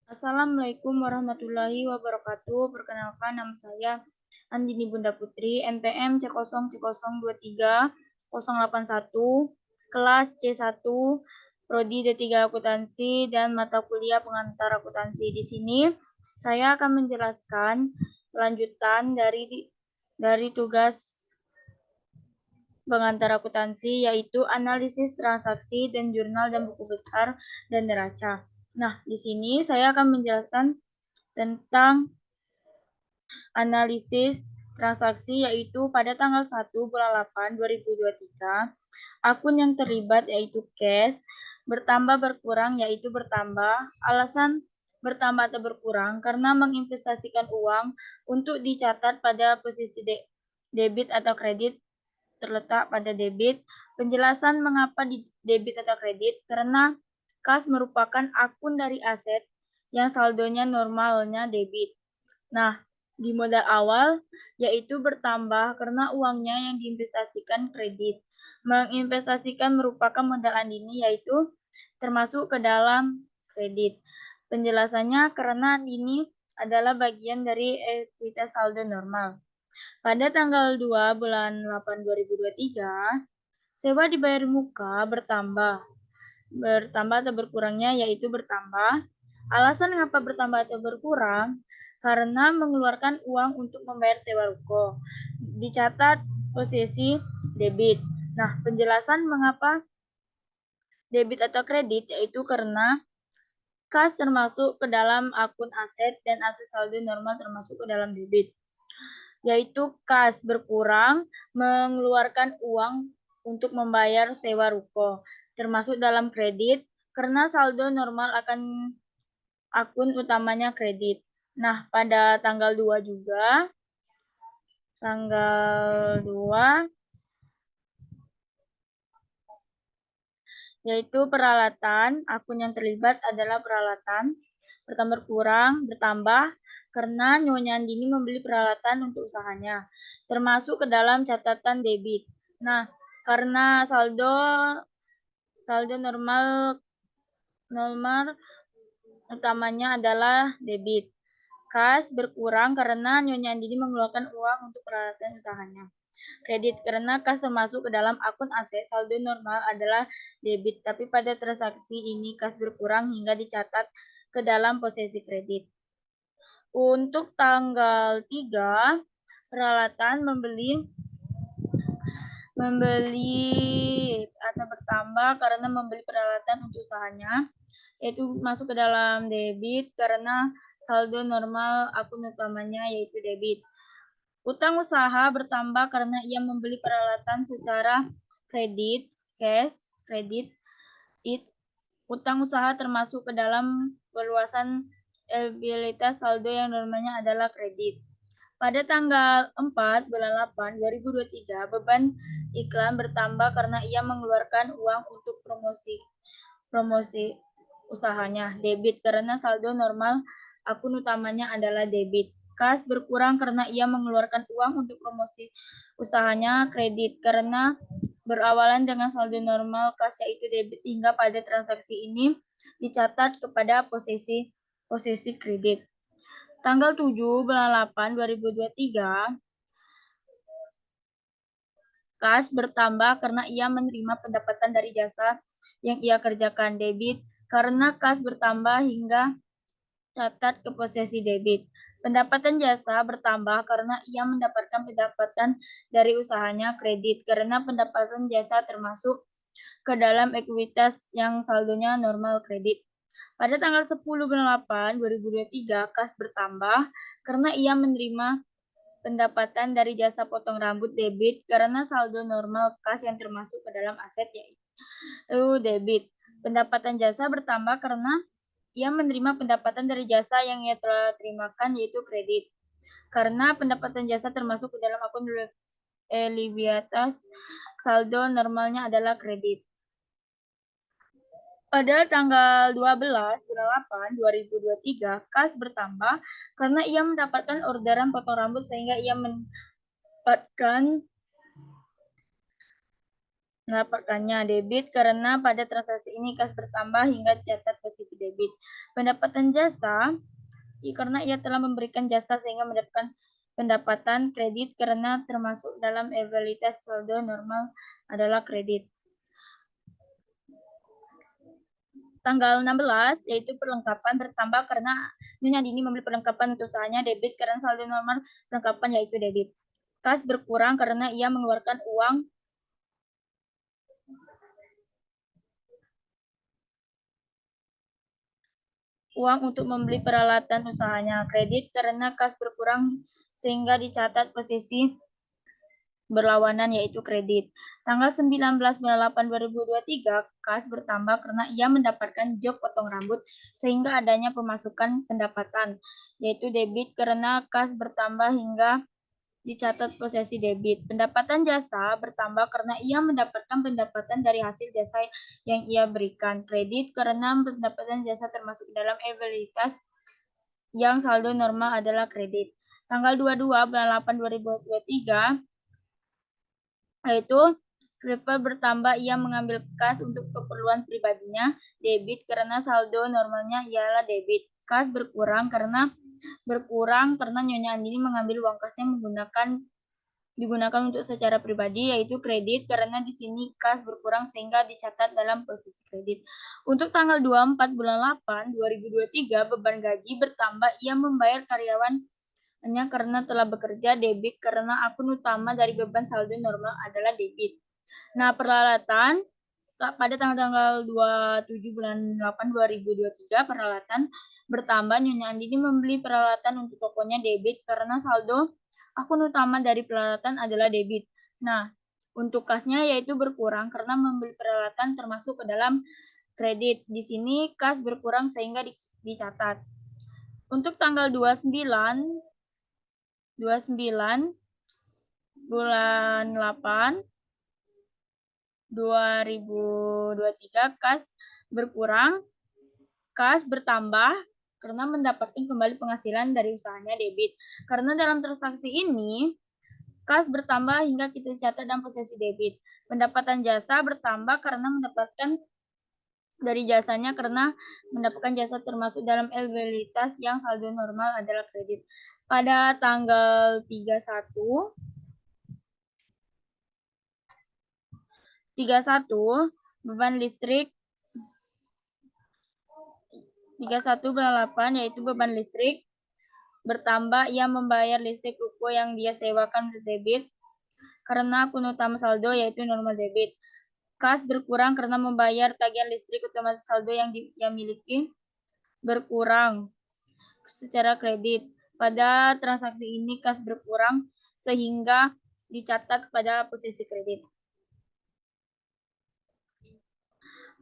Assalamualaikum warahmatullahi wabarakatuh. Perkenalkan, nama saya Andini Bunda Putri, NPM C0C023-081, kelas C1, Prodi D3 Akuntansi dan mata kuliah pengantar akuntansi. Di sini saya akan menjelaskan lanjutan dari tugas pengantar akuntansi, yaitu analisis transaksi dan jurnal dan buku besar dan neraca. Nah, di sini saya akan menjelaskan tentang analisis transaksi, yaitu pada tanggal 1 bulan 8 2023, akun yang terlibat yaitu cash bertambah berkurang yaitu bertambah. Alasan bertambah atau berkurang karena menginvestasikan uang untuk dicatat pada posisi debit atau kredit terletak pada debit. Penjelasan mengapa di debit atau kredit, karena kas merupakan akun dari aset yang saldonya normalnya debit. Nah, di modal awal yaitu bertambah karena uangnya yang diinvestasikan kredit. Menginvestasikan merupakan modal andini yaitu termasuk ke dalam kredit. Penjelasannya karena ini adalah bagian dari ekuitas saldo normal. Pada tanggal 2 bulan 8 2023, sewa dibayar muka bertambah. Bertambah atau berkurangnya yaitu bertambah. Alasan mengapa bertambah atau berkurang? Karena mengeluarkan uang untuk membayar sewa ruko. Dicatat posisi debit. Nah, penjelasan mengapa debit atau kredit yaitu karena kas termasuk ke dalam akun aset dan aset saldo normal termasuk ke dalam debit. Yaitu kas berkurang mengeluarkan uang untuk membayar sewa ruko, termasuk dalam kredit karena saldo normal akan akun utamanya kredit. Nah, pada tanggal 2 juga, tanggal 2, yaitu peralatan, akun yang terlibat adalah peralatan, bertambah kurang, bertambah, karena Nyonya Andini membeli peralatan untuk usahanya, termasuk ke dalam catatan debit. Nah, karena saldo normal utamanya adalah debit. Kas berkurang karena Nyonya Andini mengeluarkan uang untuk peralatan usahanya. Kredit karena kas termasuk ke dalam akun aset, saldo normal adalah debit, tapi pada transaksi ini kas berkurang hingga dicatat ke dalam posisi kredit. Untuk tanggal 3, peralatan membeli atau bertambah karena membeli peralatan untuk usahanya, yaitu masuk ke dalam debit karena saldo normal akun utamanya yaitu debit. Utang usaha bertambah karena ia membeli peralatan secara kredit, cash, kredit, utang usaha termasuk ke dalam perluasan eligibilitas saldo yang normalnya adalah kredit. Pada tanggal 4 bulan 8 2023, beban iklan bertambah karena ia mengeluarkan uang untuk promosi usahanya. Debit karena saldo normal akun utamanya adalah debit. Kas berkurang karena ia mengeluarkan uang untuk promosi usahanya. Kredit karena berawalan dengan saldo normal kas yaitu debit hingga pada transaksi ini dicatat kepada posisi kredit. Tanggal 7 bulan 8 2023, kas bertambah karena ia menerima pendapatan dari jasa yang ia kerjakan. Debit karena kas bertambah hingga catat ke posisi debit. Pendapatan jasa bertambah karena ia mendapatkan pendapatan dari usahanya. Kredit karena pendapatan jasa termasuk ke dalam ekuitas yang saldonya normal kredit. Pada tanggal 10 bulan 8 2023, kas bertambah karena ia menerima pendapatan dari jasa potong rambut. Debit karena saldo normal kas yang termasuk ke dalam aset yaitu debit. Pendapatan jasa bertambah karena ia menerima pendapatan dari jasa yang ia telah terimakan yaitu kredit. Karena pendapatan jasa termasuk ke dalam akun eligibilitas saldo normalnya adalah kredit. Pada tanggal 12 bulan 8 2023, kas bertambah karena ia mendapatkan orderan potong rambut sehingga ia mendapatkannya. Debit karena pada transaksi ini kas bertambah hingga catat posisi posisi debit. Pendapatan jasa, karena ia telah memberikan jasa sehingga mendapatkan pendapatan. Kredit karena termasuk dalam evaluasi saldo normal adalah kredit. Tanggal 16 yaitu perlengkapan bertambah karena Nyonya Dini membeli perlengkapan untuk usahanya. Debit karena saldo normal perlengkapan yaitu debit. Kas berkurang karena ia mengeluarkan uang untuk membeli peralatan usahanya. Kredit karena kas berkurang sehingga dicatat posisi berlawanan yaitu kredit. Tanggal 19/8/2023 kas bertambah karena ia mendapatkan job potong rambut sehingga adanya pemasukan pendapatan yaitu debit karena kas bertambah hingga dicatat posisi debit. Pendapatan jasa bertambah karena ia mendapatkan pendapatan dari hasil jasa yang ia berikan. Kredit karena pendapatan jasa termasuk dalam evaluasi yang saldo normal adalah kredit. Tanggal 22/8/2023 yaitu prefer bertambah ia mengambil kas untuk keperluan pribadinya. Debit karena saldo normalnya ialah debit. Kas berkurang karena Nyonya Andini mengambil uang kasnya digunakan untuk secara pribadi yaitu kredit karena di sini kas berkurang sehingga dicatat dalam posisi kredit. Untuk tanggal 24/8/2023 beban gaji bertambah ia membayar karyawannya karena telah bekerja. Debit karena akun utama dari beban saldo normal adalah debit. Nah, peralatan pada tanggal 27/8/2023 peralatan bertambah. Nyonya Andini membeli peralatan untuk tokonya. Debit karena saldo akun utama dari peralatan adalah debit. Nah, untuk kasnya yaitu berkurang karena membeli peralatan termasuk ke dalam kredit. Di sini kas berkurang sehingga dicatat. Untuk tanggal 29 bulan 8 2023 kas berkurang, kas bertambah karena mendapatkan kembali penghasilan dari usahanya debit. Karena dalam transaksi ini kas bertambah hingga kita catat dalam posisi debit. Pendapatan jasa bertambah karena mendapatkan dari jasanya karena mendapatkan jasa termasuk dalam evaluasi yang saldo normal adalah kredit. Pada tanggal 31 beban listrik 31/8 yaitu beban listrik bertambah ia membayar listrik ruko yang dia sewakan untuk debit karena akun utama saldo yaitu normal debit. Kas berkurang karena membayar tagihan listrik otomatis saldo yang dia miliki berkurang secara kredit. Pada transaksi ini kas berkurang sehingga dicatat pada posisi kredit.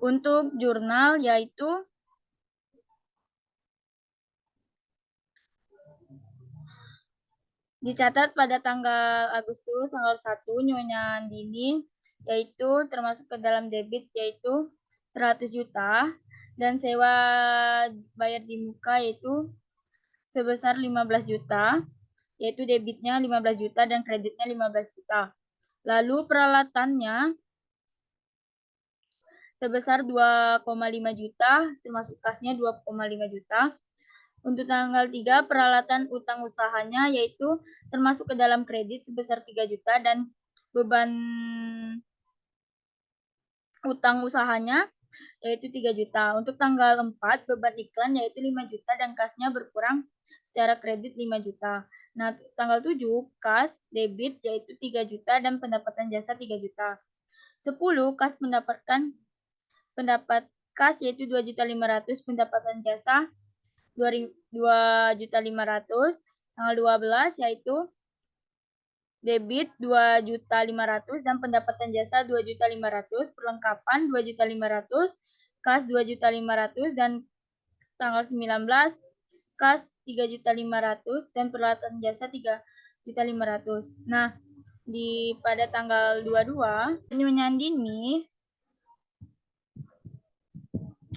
Untuk jurnal yaitu dicatat pada tanggal Agustus tanggal 1 Nyonya Andini yaitu termasuk ke dalam debit yaitu 100 juta dan sewa bayar di muka yaitu sebesar 15 juta yaitu debitnya 15 juta dan kreditnya 15 juta. Lalu peralatannya sebesar 2,5 juta termasuk kasnya 2,5 juta. Untuk tanggal 3 peralatan utang usahanya yaitu termasuk ke dalam kredit sebesar 3 juta dan beban utang usahanya yaitu 3 juta. Untuk tanggal 4 beban iklan yaitu 5 juta dan kasnya berkurang secara kredit 5 juta. Nah, tanggal 7 kas debit yaitu 3 juta dan pendapatan jasa 3 juta. 10 kas mendapatkan kas yaitu 2.500.000 pendapatan jasa 2.500.000. Tanggal 12 yaitu debit 2.500.000 dan pendapatan jasa 2.500.000, perlengkapan 2.500.000, kas 2.500.000 dan tanggal 19 kas 3.500.000 dan peralatan jasa 3.500.000. Nah, pada tanggal 22 Nyonya Andini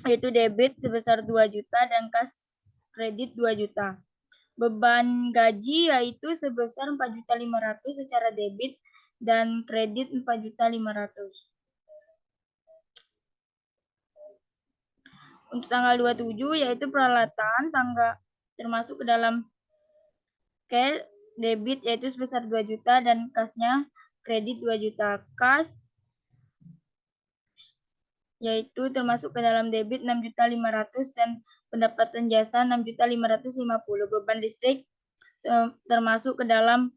yaitu debit sebesar 2 juta dan kas kredit 2 juta. Beban gaji yaitu sebesar 4.500.000 secara debit dan kredit 4.500.000. Untuk tanggal 27 yaitu peralatan tangga termasuk ke dalam cash debit yaitu sebesar 2 juta dan kasnya kredit 2 juta. Kas yaitu termasuk ke dalam debit 6.500.000 dan pendapatan jasa 6.550.000. Beban listrik termasuk ke dalam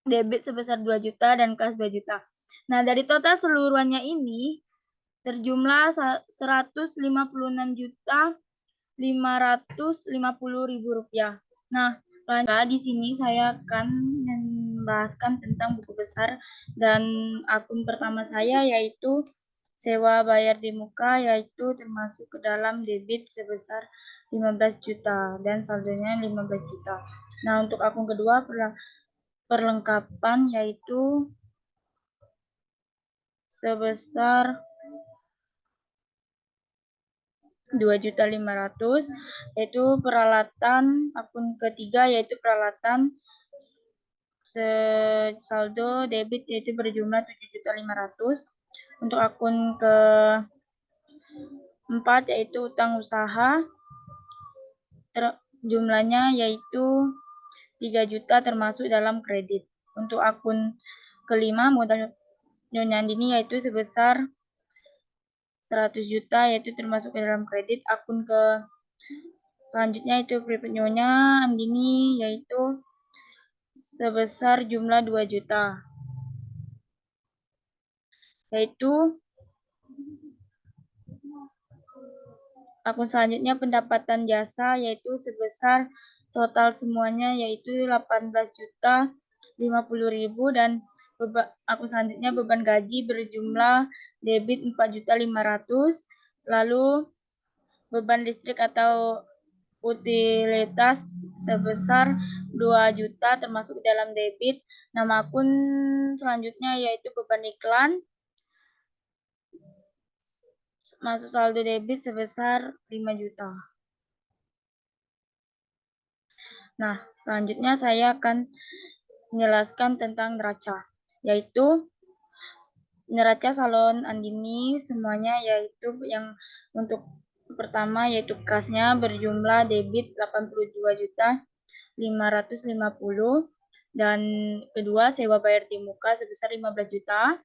debit sebesar 2 juta dan kas 2 juta. Nah, dari total seluruhannya ini terjumlah 156.550.000 rupiah. Nah, di sini saya akan membahaskan tentang buku besar dan akun pertama saya yaitu sewa bayar di muka yaitu termasuk ke dalam debit sebesar 15 juta dan saldonya 15 juta. Nah, untuk akun kedua perlengkapan yaitu sebesar 2.500.000 yaitu peralatan. Akun ketiga yaitu peralatan saldo debit yaitu berjumlah 7.500.000. Untuk akun keempat yaitu utang usaha jumlahnya yaitu 3 juta termasuk dalam kredit. Untuk akun kelima modal Nyonya Andini yaitu sebesar 100 juta yaitu termasuk ke dalam kredit. Akun selanjutnya itu private Nyonya Andini yaitu sebesar jumlah 2 juta. Yaitu akun selanjutnya pendapatan jasa yaitu sebesar total semuanya yaitu 18.050.000 dan akun selanjutnya beban gaji berjumlah debit 4.500.000, lalu beban listrik atau utilitas sebesar 2 juta termasuk dalam debit. Nama akun selanjutnya yaitu beban iklan masuk saldo debit sebesar 5 juta. Nah, selanjutnya saya akan menjelaskan tentang neraca, yaitu neraca salon Andini semuanya yaitu yang untuk pertama yaitu kasnya berjumlah debit 82.550.000 dan kedua sewa bayar di muka sebesar 15 juta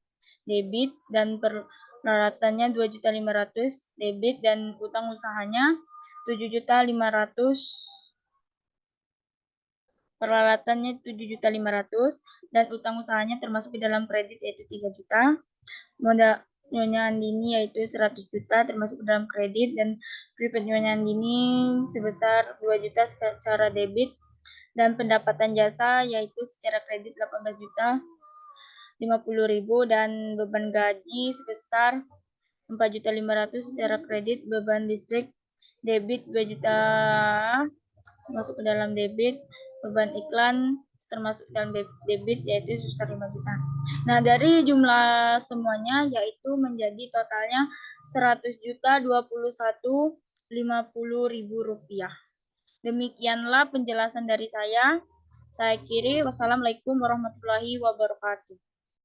debit dan peralatannya 2.500.000 debit dan utang usahanya 7.500.000 peralatannya 7.500.000 dan utang usahanya termasuk di dalam kredit yaitu 3 juta. Modal Nyonya Andini yaitu 100 juta termasuk dalam kredit dan private Nyonya Andini sebesar 2 juta secara debit dan pendapatan jasa yaitu secara kredit 18 juta 50.000 dan beban gaji sebesar 4.500.000 secara kredit, beban listrik debit 2 juta masuk ke dalam debit, beban iklan termasuk dalam debit yaitu sebesar 5 juta. Nah, dari jumlah semuanya yaitu menjadi totalnya 100.021.50.000 rupiah. Demikianlah penjelasan dari saya. Saya akhiri. Wassalamualaikum warahmatullahi wabarakatuh.